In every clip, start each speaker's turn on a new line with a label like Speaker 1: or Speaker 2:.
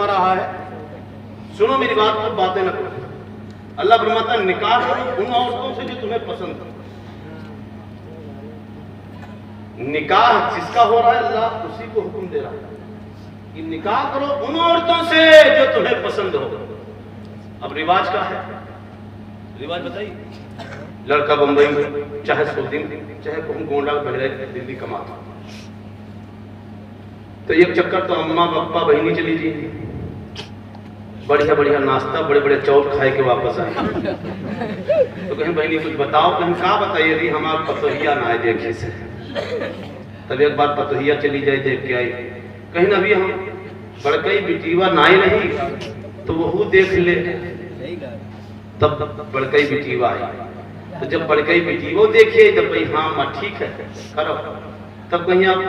Speaker 1: फरमा रहा है, सुनो मेरी बात को, बातें न करो। अल्लाह फरमाता है निकाह करो उन औरतों से जो तुम्हें पसंद हो। निकाह जिसका हो रहा है अल्लाह उसी को हुक्म दे रहा है कि निकाह करो उन औरतों से जो तुम्हें पसंद हो। अब रिवाज का है, रिवाज बताइए। लड़का बंबई में, चाहे सऊदी में, चाहे कहूं गोंडा बहराइच दिल्ली कमाता, तो एक चक्कर तो अम्मा पप्पा बहनी चली जी, बढ़िया बढ़िया नाश्ता, बड़े बड़े चौक खाए के वापस आए। तो कहीं बहनी कुछ बताओ, कहीं क्या बताइए रही हमारा पतोहिया ना आए देखी से। तब एक बार पतोहिया चली जाए देख के आई, कहीं ना भी हम बड़कई बिटीवा नाई नहीं तो वह देख ले, तब बड़कई बिटीवा आई। तो जब बड़कई बिटीवो देखिए तब भाई हाँ माँ ठीक है करो, तब कहीं आप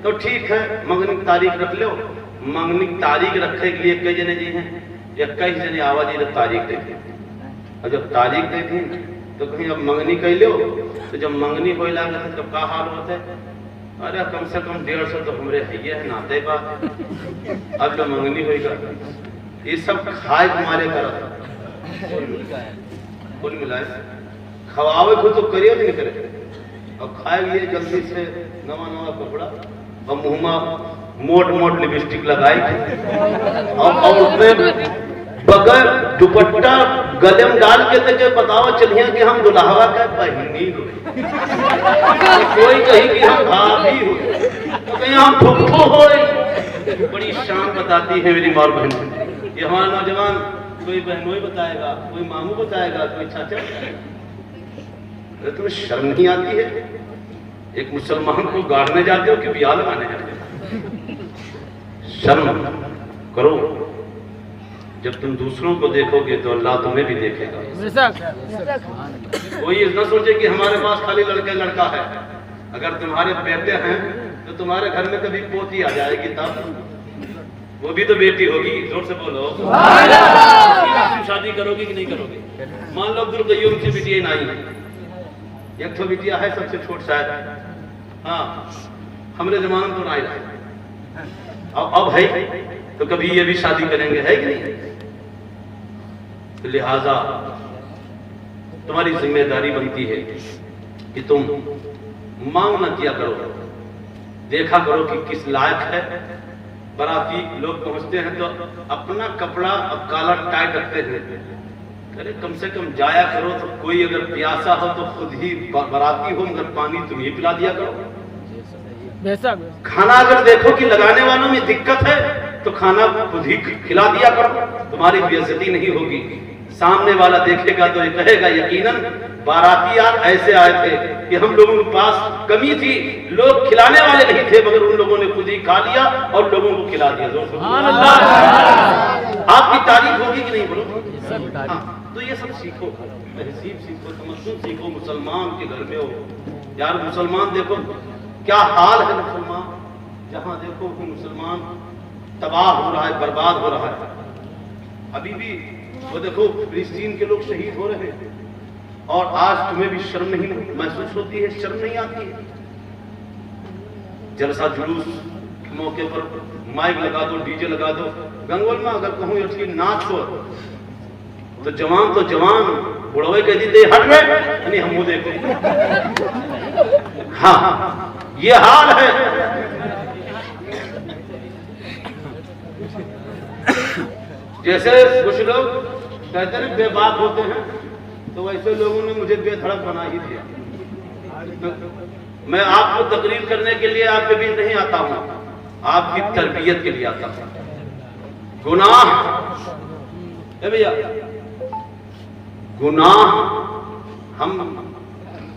Speaker 1: तो ठीक है मंगनी की तारीख रख लो। मंगनी की तारीख रखे के लिए कई जने जी हैं, 21 जने आवाजी जब तारीख दे दी, और जब तारीख दे दी तो कहीं अब मंगनी कह लो। तो जब मंगनी हो लगा तब का हाल होता है, अरे कम से कम 150 तो हमरे है नाते बात, अब जो मंगनी होगा ये सब खाए तुम्हारे कर कुल मिलाए खवावे को तो करिए नहीं करे, और खाए लिए जल्दी से नवा नवा कपड़ा और मुँह में मोट मोट लिपस्टिक लगाई और उसमें बगैर दुपट्टा गले में डाल के तक बताओ चलिए कि हम दुल्हावा का बहनी हो, कोई कही कि हम भाभी हो, तो कहीं हम फुफ्फो हो। बड़ी शान बताती है मेरी माँ बहन। ये हमारा नौजवान कोई बहनोई बताएगा, कोई मामू बताएगा, कोई चाचा बताएगा। तुम्हें शर्म नहीं आती है? एक मुसलमान को गाड़ने जाते हो कि ब्याह लगाने जाते हो? शर्म करो। जब तुम दूसरों को देखोगे तो अल्लाह तुम्हें भी देखेगा। कोई न सोचे कि हमारे पास खाली लड़का है। अगर तुम्हारे बेटे हैं तो तुम्हारे घर में कभी पोती आ जाएगी, तब वो भी तो बेटी होगी। जोर से बोलो। तुम शादी करोगे कि नहीं करोगे? मान लो अब्दुल कय्यूम की बिटिया नहीं है, एक तो बिटिया है सबसे छोट शायद, हाँ हमरे जमाने तो नहीं रहा, अब है तो कभी ये भी शादी करेंगे, है कि नहीं? तो लिहाजा तुम्हारी जिम्मेदारी बनती है कि तुम मांग न किया करो, देखा करो कि किस लायक है। बाराती लोग पहुंचते हैं तो अपना कपड़ा अब काला टाइट रखते हैं, अरे कम से कम जाया करो तो कोई अगर प्यासा हो तो खुद ही बाराती हो मगर पानी तुम ही पिला दिया करो। खाना अगर देखो कि लगाने वालों में दिक्कत है तो खाना खुद ही खिला दिया करो, तुम्हारी बेइज्जती नहीं होगी। सामने वाला देखेगा तो ये कहेगा यकीनन बाराती यार ऐसे आए थे कि हम लोगों के पास कमी थी, लोग खिलाने वाले नहीं थे मगर उन लोगों ने खुद ही खा लिया और लोगों को खिला दिया। आपकी तारीफ होगी कि नहीं बोलो? हाँ, तो ये सब सीखो, तहजीब सीखो, तमद्दुन सीखो। मुसलमान के घर में हो यार, मुसलमान देखो क्या हाल है, मुसलमान जहां देखो वो मुसलमान तबाह हो रहा है, बर्बाद हो रहा है। अभी भी वो देखो फिलिस्तीन के लोग शहीद हो रहे हैं और आज तुम्हें भी शर्म नहीं महसूस होती है? शर्म नहीं आती है? जलसा जुलूस मौके पर माइक लगा दो, डीजे लगा दो। गंगोल में अगर कहूँ ये नाच हो तो जवान बुढ़वे कह दी हट में हम देखो। हाँ ये हाल है। जैसे कुछ लोग कहते हैं बेबाक होते हैं, तो वैसे लोगों ने मुझे बेधड़क बना ही दिया। तो मैं आपको तकरीर करने के लिए आपके बीच नहीं आता हूं, आपकी तरबियत के लिए आता हूं। गुनाह भैया, गुनाह हम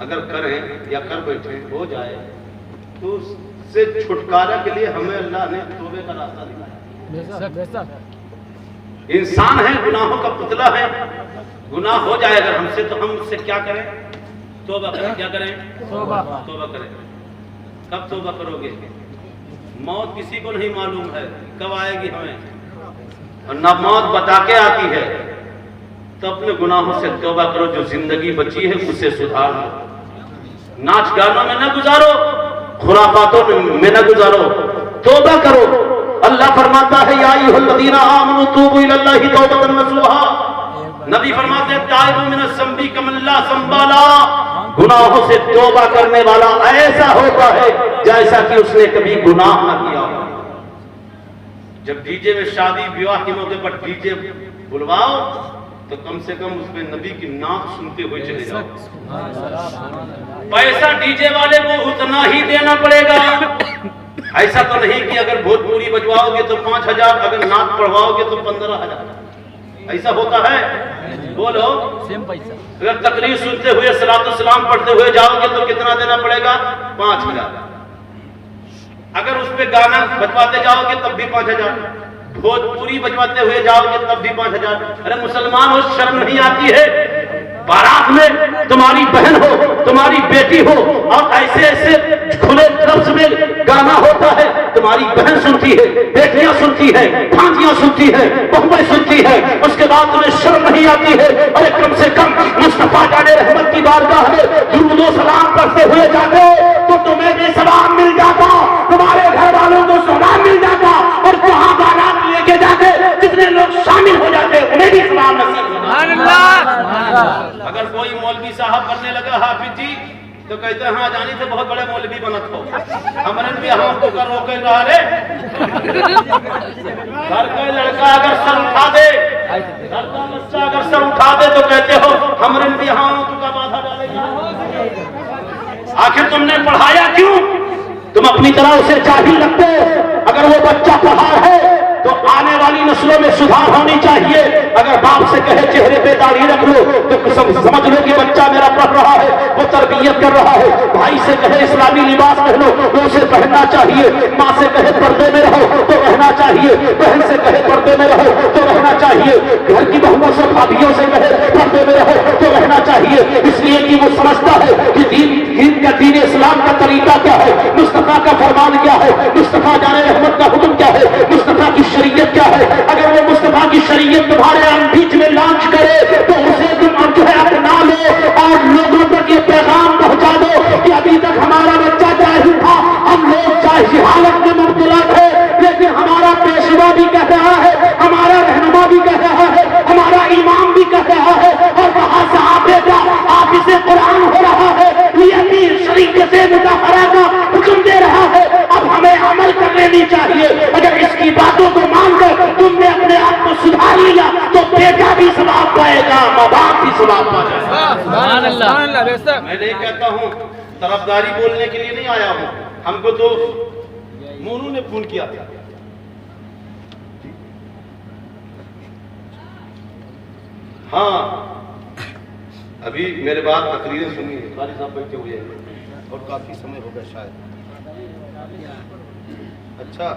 Speaker 1: अगर करें या कर बैठे हो जाए तो उससे छुटकारा के लिए हमें अल्लाह ने तौबे का रास्ता दिखाया। इंसान है, गुनाहों का पुतला है, गुनाह हो जाए अगर हमसे तो हम उससे क्या करें? तौबा करें। क्या करें? तौबा करें। कब तौबा करोगे? मौत किसी को नहीं मालूम है कब आएगी हमें, और ना मौत बता के आती है। तो अपने गुनाहों से तौबा करो, जो जिंदगी बची है उससे सुधार लो। नाच गानों में न गुजारो, खुराफातों में न गुजारो, तौबा करो, अल्लाह फरमाता है या अय्युहल्लज़ीना आमनू तूबू इलल्लाहि तौबतन नसूहा। नबी फरमाते हैं ताइबु मिनज़ ज़ंबी कमल्ला संबाला, गुनाहों से तौबा करने वाला ऐसा होता है जैसा कि उसने कभी गुनाह न किया हो। जब डीजे में शादी विवाह के मौके पर डीजे बुलवाओ तो कम से कम उसमें नबी की नात सुनते हुए चले जाओ। पैसा डीजे वाले को उतना ही देना पड़ेगा। ऐसा तो नहीं कि अगर भोजपुरी बजवाओगे तो 5,000, अगर नात पढ़वाओगे तो 15,000। ऐसा होता है? बोलो।
Speaker 2: सेम पैसा।
Speaker 1: अगर तकरीर सुनते हुए सलातो सलाम पढ़ते हुए जाओगे तो कितना देना पड़ेगा? 5,000। अगर उस पे गाना बजवाते जाओगे तब भी 5,000। भोजपुरी बजवाते हुए जाओगे तब भी 5,000। अरे मुसलमान हो, शर्म नहीं आती है? बारात में तुम्हारी बहन हो, तुम्हारी बेटी हो और ऐसे ऐसे खुले लफ्ज में गाना होता है, तुम्हारी बहन सुनती है, बेटियां सुनती है, भांजियां सुनती है, बहुएं सुनती है, उसके बाद तुम्हें शर्म नहीं आती है? अरे कम से कम मुस्तफा जाने रहमत की बारगाह में दुरूद व सलाम पढ़ते हुए जाते तो तुम्हें भी सलाम मिल जाता, तुम्हारे घर वालों को सलाम मिल जाता, और जहां बारात लेके जाते जितने लोग शामिल हो जाते उन्हें भी सलाम नसीब होता। अगर कोई मौलवी साहब बनने लगा हाफिज जी तो कहते हैं हाँ जानी से बहुत बड़े मौलवी बनत हो, हमरन भी हम तो कर रोके रहा रे। घर का लड़का अगर सर उठा दे, घर का बच्चा अगर सर उठा दे तो कहते हो हमरन भी हाँ तो का बाधा डालेगा। आखिर तुमने पढ़ाया क्यों? तुम अपनी तरह उसे जाहिल लगते। अगर वो बच्चा पढ़ा है तो आने वाली नस्लों में सुधार होनी चाहिए। अगर बाप से कहे चेहरे पे दाढ़ी रख लो तो समझ लो कि बच्चा मेरा पढ़ रहा है, वो तरबियत कर रहा है। भाई से कहे इस्लामी लिबास पहनो तो उसे पहनना चाहिए। माँ से कहे पर्दे में रहो तो रहना चाहिए। बहन से कहे पर्दे में रहो तो रहना चाहिए। घर की बहुओं से भाभियों से कहे पर्दे में रहो तो रहना चाहिए, इसलिए कि वो समझता है कि दीन इस्लाम का तरीका क्या है, मुस्तफा का फरमान क्या है, मुस्तफा जाने रहमत का हुक्म क्या है, मुस्तफा की शरीयत क्या है। अगर वो मुस्तफा की शरीयत तुम्हारे बीच में लॉन्च करे तो उसे तुम जो है अपना लो और लोगों तक ये पैगाम पहुंचा दो कि अभी तक हमारा बच्चा जाहिल था, हम लोग जहालत में मुब्तला थे, लेकिन हमारा पेशवा भी कह रहा है, हमारा रहनुमा भी कह रहा है, हमारा इमाम भी कह रहा है, और वहां से बेटा आप इसे कुरान हो रहा है, शरीयत से मुताफरा का हुक्म दे रहा है। अब हमें अमल कर लेनी चाहिए। अगर इसकी बातों को मानकर तुमने अपने आप को सुधार लिया तो बेटा भी सवाब पाएगा, माँ बाप भी सवाब पाएगा। मैं नहीं कहता हूँ, तरफदारी बोलने के लिए नहीं आया हूँ। हमको तो मोनू ने फोन किया था। हाँ, अभी मेरे बाद तकरीरें सुनी है, कारी साहब बैठे हुए हैं और काफी समय हो गया शायद। अच्छा।